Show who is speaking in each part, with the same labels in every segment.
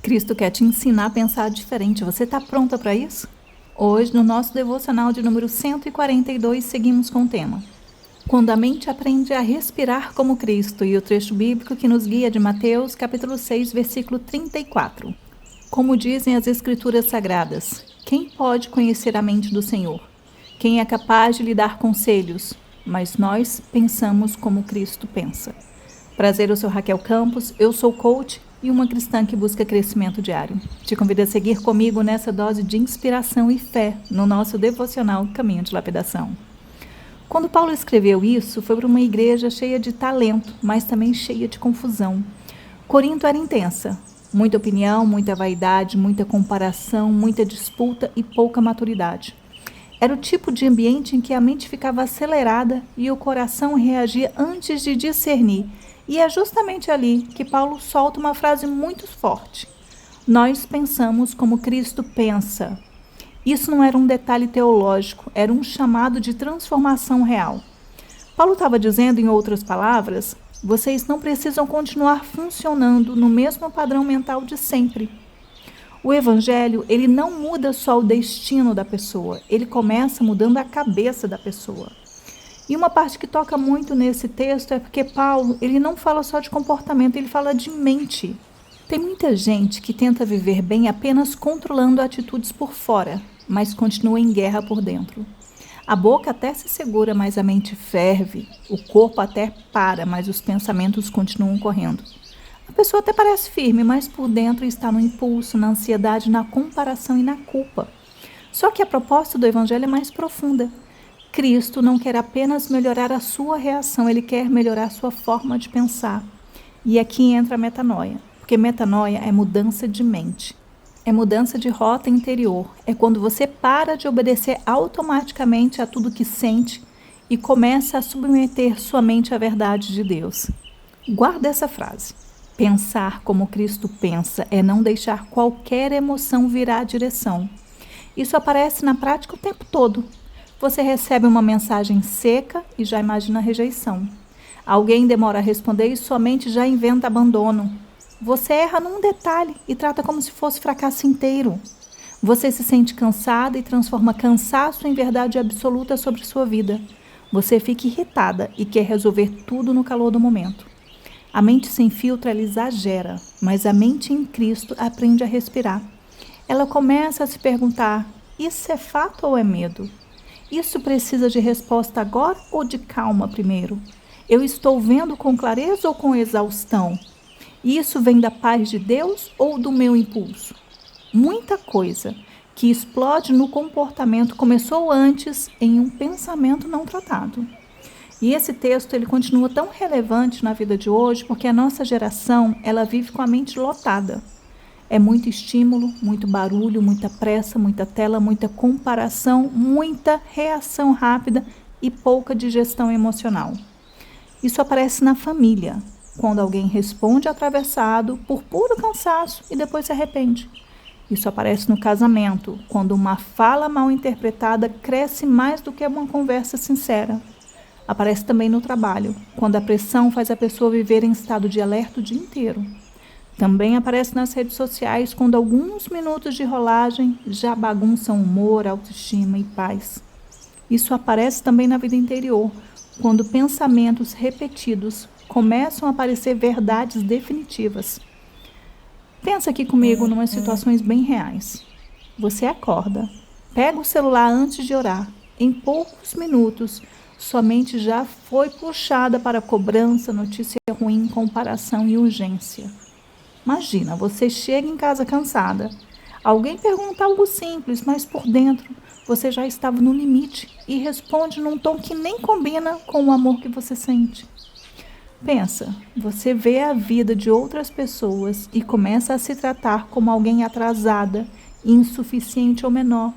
Speaker 1: Cristo quer te ensinar a pensar diferente. Você está pronta para isso? Hoje, no nosso devocional de número 142, seguimos com o tema Quando a mente aprende a respirar como Cristo, e o trecho bíblico que nos guia de Mateus, capítulo 6, versículo 34. Como dizem as Escrituras Sagradas, quem pode conhecer a mente do Senhor? Quem é capaz de lhe dar conselhos? Mas nós pensamos como Cristo pensa. Prazer, eu sou Raquel Campos, eu sou coach e uma cristã que busca crescimento diário. Te convido a seguir comigo nessa dose de inspiração e fé no nosso devocional Caminho de Lapidação. Quando Paulo escreveu isso, foi para uma igreja cheia de talento, mas também cheia de confusão. Corinto era intensa. Muita opinião, muita vaidade, muita comparação, muita disputa e pouca maturidade. Era o tipo de ambiente em que a mente ficava acelerada e o coração reagia antes de discernir. E é justamente ali que Paulo solta uma frase muito forte. Nós pensamos como Cristo pensa. Isso não era um detalhe teológico, era um chamado de transformação real. Paulo estava dizendo, em outras palavras, vocês não precisam continuar funcionando no mesmo padrão mental de sempre. O evangelho, ele não muda só o destino da pessoa, ele começa mudando a cabeça da pessoa. E uma parte que toca muito nesse texto é porque Paulo, ele não fala só de comportamento, ele fala de mente. Tem muita gente que tenta viver bem apenas controlando atitudes por fora, mas continua em guerra por dentro. A boca até se segura, mas a mente ferve. O corpo até para, mas os pensamentos continuam correndo. A pessoa até parece firme, mas por dentro está no impulso, na ansiedade, na comparação e na culpa. Só que a proposta do evangelho é mais profunda. Cristo não quer apenas melhorar a sua reação, ele quer melhorar a sua forma de pensar. E aqui entra a metanoia, porque metanoia é mudança de mente. É mudança de rota interior. É quando você para de obedecer automaticamente a tudo que sente e começa a submeter sua mente à verdade de Deus. Guarda essa frase. Pensar como Cristo pensa é não deixar qualquer emoção virar a direção. Isso aparece na prática o tempo todo. Você recebe uma mensagem seca e já imagina a rejeição. Alguém demora a responder e sua mente já inventa abandono. Você erra num detalhe e trata como se fosse fracasso inteiro. Você se sente cansada e transforma cansaço em verdade absoluta sobre sua vida. Você fica irritada e quer resolver tudo no calor do momento. A mente sem filtro, ela exagera, mas a mente em Cristo aprende a respirar. Ela começa a se perguntar, isso é fato ou é medo? Isso precisa de resposta agora ou de calma primeiro? Eu estou vendo com clareza ou com exaustão? Isso vem da paz de Deus ou do meu impulso? Muita coisa que explode no comportamento começou antes em um pensamento não tratado. E esse texto ele continua tão relevante na vida de hoje porque a nossa geração ela vive com a mente lotada. É muito estímulo, muito barulho, muita pressa, muita tela, muita comparação, muita reação rápida e pouca digestão emocional. Isso aparece na família, quando alguém responde atravessado por puro cansaço e depois se arrepende. Isso aparece no casamento, quando uma fala mal interpretada cresce mais do que uma conversa sincera. Aparece também no trabalho, quando a pressão faz a pessoa viver em estado de alerta o dia inteiro. Também aparece nas redes sociais, quando alguns minutos de rolagem já bagunçam humor, autoestima e paz. Isso aparece também na vida interior, quando pensamentos repetidos começam a aparecer verdades definitivas. Pensa aqui comigo em umas situações bem reais. Você acorda, pega o celular antes de orar. Em poucos minutos, sua mente já foi puxada para cobrança, notícia ruim, comparação e urgência. Imagina, você chega em casa cansada. Alguém pergunta algo simples, mas por dentro você já estava no limite e responde num tom que nem combina com o amor que você sente. Pensa, você vê a vida de outras pessoas e começa a se tratar como alguém atrasada, insuficiente ou menor.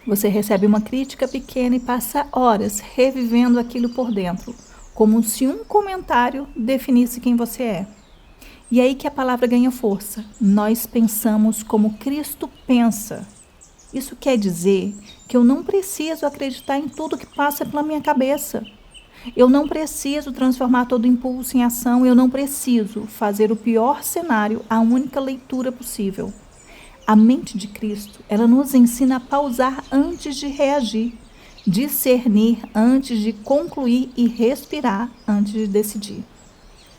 Speaker 1: Você recebe uma crítica pequena e passa horas revivendo aquilo por dentro, como se um comentário definisse quem você é. E aí que a palavra ganha força. Nós pensamos como Cristo pensa. Isso quer dizer que eu não preciso acreditar em tudo que passa pela minha cabeça. Eu não preciso transformar todo impulso em ação, eu não preciso fazer o pior cenário a única leitura possível. A mente de Cristo, ela nos ensina a pausar antes de reagir, discernir antes de concluir e respirar antes de decidir.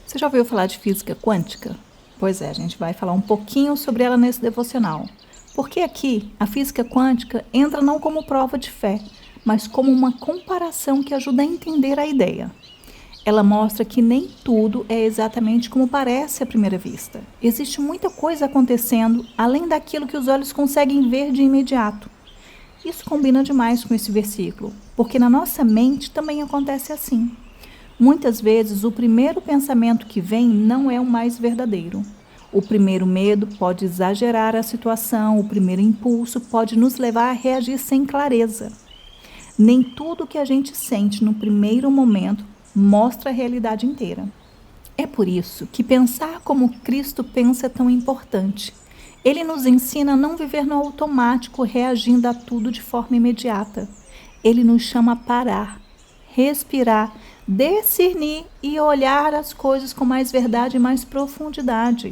Speaker 1: Você já ouviu falar de física quântica? Pois é, a gente vai falar um pouquinho sobre ela nesse devocional. Porque aqui a física quântica entra não como prova de fé, mas como uma comparação que ajuda a entender a ideia. Ela mostra que nem tudo é exatamente como parece à primeira vista. Existe muita coisa acontecendo além daquilo que os olhos conseguem ver de imediato. Isso combina demais com esse versículo, porque na nossa mente também acontece assim. Muitas vezes o primeiro pensamento que vem não é o mais verdadeiro. O primeiro medo pode exagerar a situação, o primeiro impulso pode nos levar a reagir sem clareza. Nem tudo que a gente sente no primeiro momento mostra a realidade inteira. É por isso que pensar como Cristo pensa é tão importante. Ele nos ensina a não viver no automático, reagindo a tudo de forma imediata. Ele nos chama a parar, respirar, discernir e olhar as coisas com mais verdade e mais profundidade.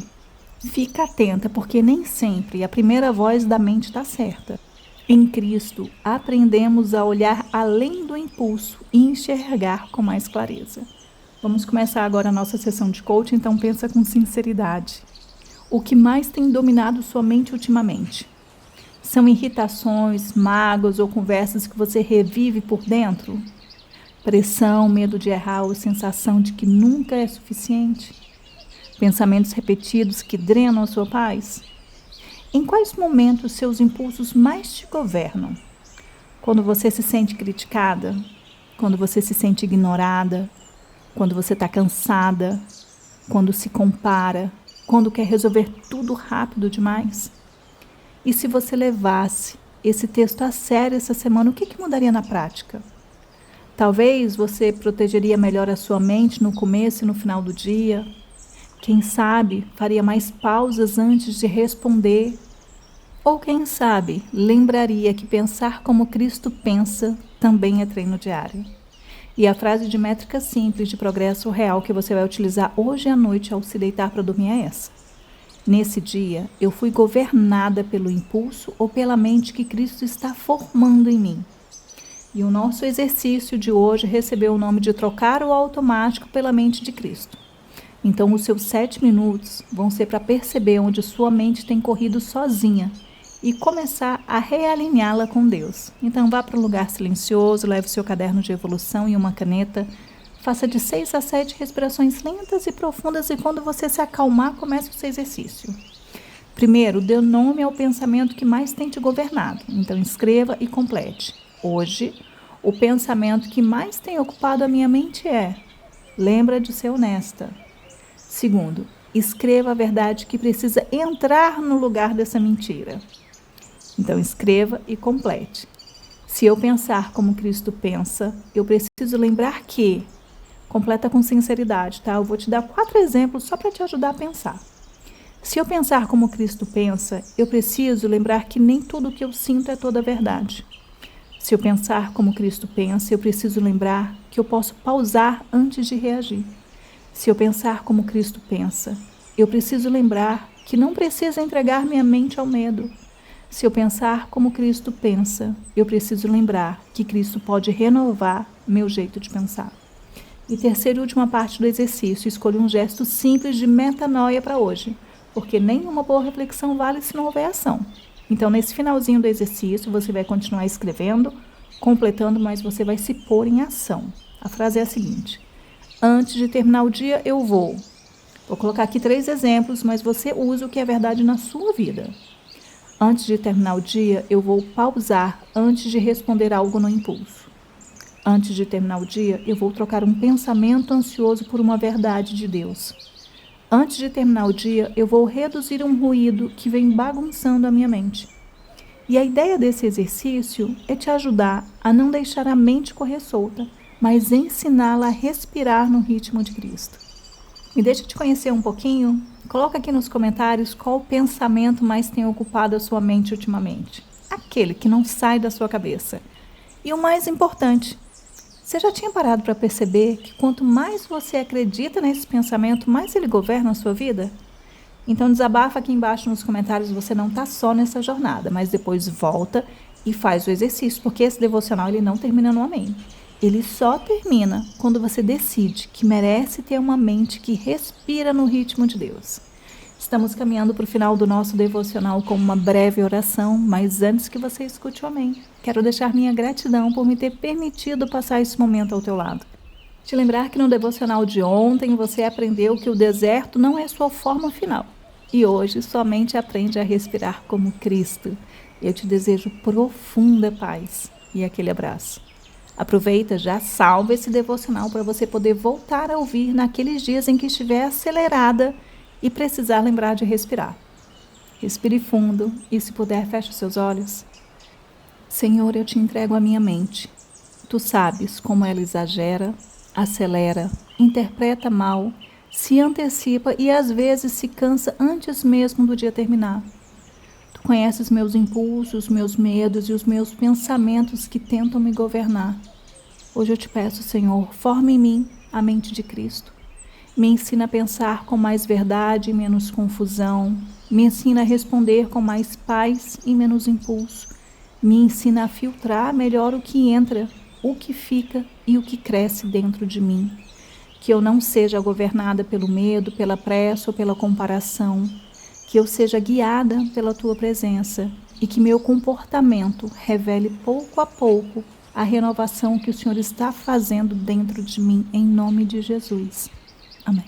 Speaker 1: Fica atenta, porque nem sempre a primeira voz da mente está certa. Em Cristo, aprendemos a olhar além do impulso e enxergar com mais clareza. Vamos começar agora a nossa sessão de coaching, então pensa com sinceridade. O que mais tem dominado sua mente ultimamente? São irritações, mágoas ou conversas que você revive por dentro? Pressão, medo de errar ou sensação de que nunca é suficiente? Pensamentos repetidos que drenam a sua paz? Em quais momentos seus impulsos mais te governam? Quando você se sente criticada? Quando você se sente ignorada? Quando você está cansada? Quando se compara? Quando quer resolver tudo rápido demais? E se você levasse esse texto a sério essa semana, o que mudaria na prática? Talvez você protegeria melhor a sua mente no começo e no final do dia. Quem sabe, faria mais pausas antes de responder. Ou quem sabe, lembraria que pensar como Cristo pensa também é treino diário. E a frase de métrica simples de progresso real que você vai utilizar hoje à noite ao se deitar para dormir é essa. Nesse dia, eu fui governada pelo impulso ou pela mente que Cristo está formando em mim. E o nosso exercício de hoje recebeu o nome de trocar o automático pela mente de Cristo. Então, os seus 7 minutos vão ser para perceber onde sua mente tem corrido sozinha e começar a realinhá-la com Deus. Então, vá para um lugar silencioso, leve seu caderno de evolução e uma caneta, faça de 6 a 7 respirações lentas e profundas e quando você se acalmar, comece o seu exercício. Primeiro, dê nome ao pensamento que mais tem te governado. Então, escreva e complete. Hoje, o pensamento que mais tem ocupado a minha mente é: lembra de ser honesta. Segundo, escreva a verdade que precisa entrar no lugar dessa mentira. Então, escreva e complete. Se eu pensar como Cristo pensa, eu preciso lembrar que... Completa com sinceridade, tá? Eu vou te dar 4 exemplos só para te ajudar a pensar. Se eu pensar como Cristo pensa, eu preciso lembrar que nem tudo o que eu sinto é toda a verdade. Se eu pensar como Cristo pensa, eu preciso lembrar que eu posso pausar antes de reagir. Se eu pensar como Cristo pensa, eu preciso lembrar que não preciso entregar minha mente ao medo. Se eu pensar como Cristo pensa, eu preciso lembrar que Cristo pode renovar meu jeito de pensar. E terceira e última parte do exercício, escolha um gesto simples de metanoia para hoje, porque nenhuma boa reflexão vale se não houver ação. Então, nesse finalzinho do exercício, você vai continuar escrevendo, completando, mas você vai se pôr em ação. A frase é a seguinte: antes de terminar o dia, eu vou. Vou colocar aqui 3 exemplos, mas você usa o que é verdade na sua vida. Antes de terminar o dia, eu vou pausar antes de responder algo no impulso. Antes de terminar o dia, eu vou trocar um pensamento ansioso por uma verdade de Deus. Antes de terminar o dia, eu vou reduzir um ruído que vem bagunçando a minha mente. E a ideia desse exercício é te ajudar a não deixar a mente correr solta, mas ensiná-la a respirar no ritmo de Cristo. Me deixa te conhecer um pouquinho? Coloca aqui nos comentários qual pensamento mais tem ocupado a sua mente ultimamente. Aquele que não sai da sua cabeça. E o mais importante, Você já tinha parado para perceber que quanto mais você acredita nesse pensamento, mais ele governa a sua vida? Então desabafa aqui embaixo nos comentários, você não está só nessa jornada, mas depois volta e faz o exercício, porque esse devocional ele não termina no amém. Ele só termina quando você decide que merece ter uma mente que respira no ritmo de Deus. Estamos caminhando para o final do nosso devocional com uma breve oração, mas antes que você escute o amém, quero deixar minha gratidão por me ter permitido passar esse momento ao teu lado. Te lembrar que no devocional de ontem você aprendeu que o deserto não é sua forma final. E hoje somente aprende a respirar como Cristo. Eu te desejo profunda paz e aquele abraço. Aproveita, já salva esse devocional para você poder voltar a ouvir naqueles dias em que estiver acelerada e precisar lembrar de respirar. Respire fundo e, se puder, feche os seus olhos. Senhor, eu te entrego a minha mente. Tu sabes como ela exagera, acelera, interpreta mal, se antecipa e às vezes se cansa antes mesmo do dia terminar. Tu conheces meus impulsos, meus medos e os meus pensamentos que tentam me governar. Hoje eu te peço, Senhor, forma em mim a mente de Cristo. Me ensina a pensar com mais verdade e menos confusão. Me ensina a responder com mais paz e menos impulso. Me ensina a filtrar melhor o que entra, o que fica e o que cresce dentro de mim. Que eu não seja governada pelo medo, pela pressa ou pela comparação. Que eu seja guiada pela Tua presença e que meu comportamento revele pouco a pouco a renovação que o Senhor está fazendo dentro de mim, em nome de Jesus. Amém.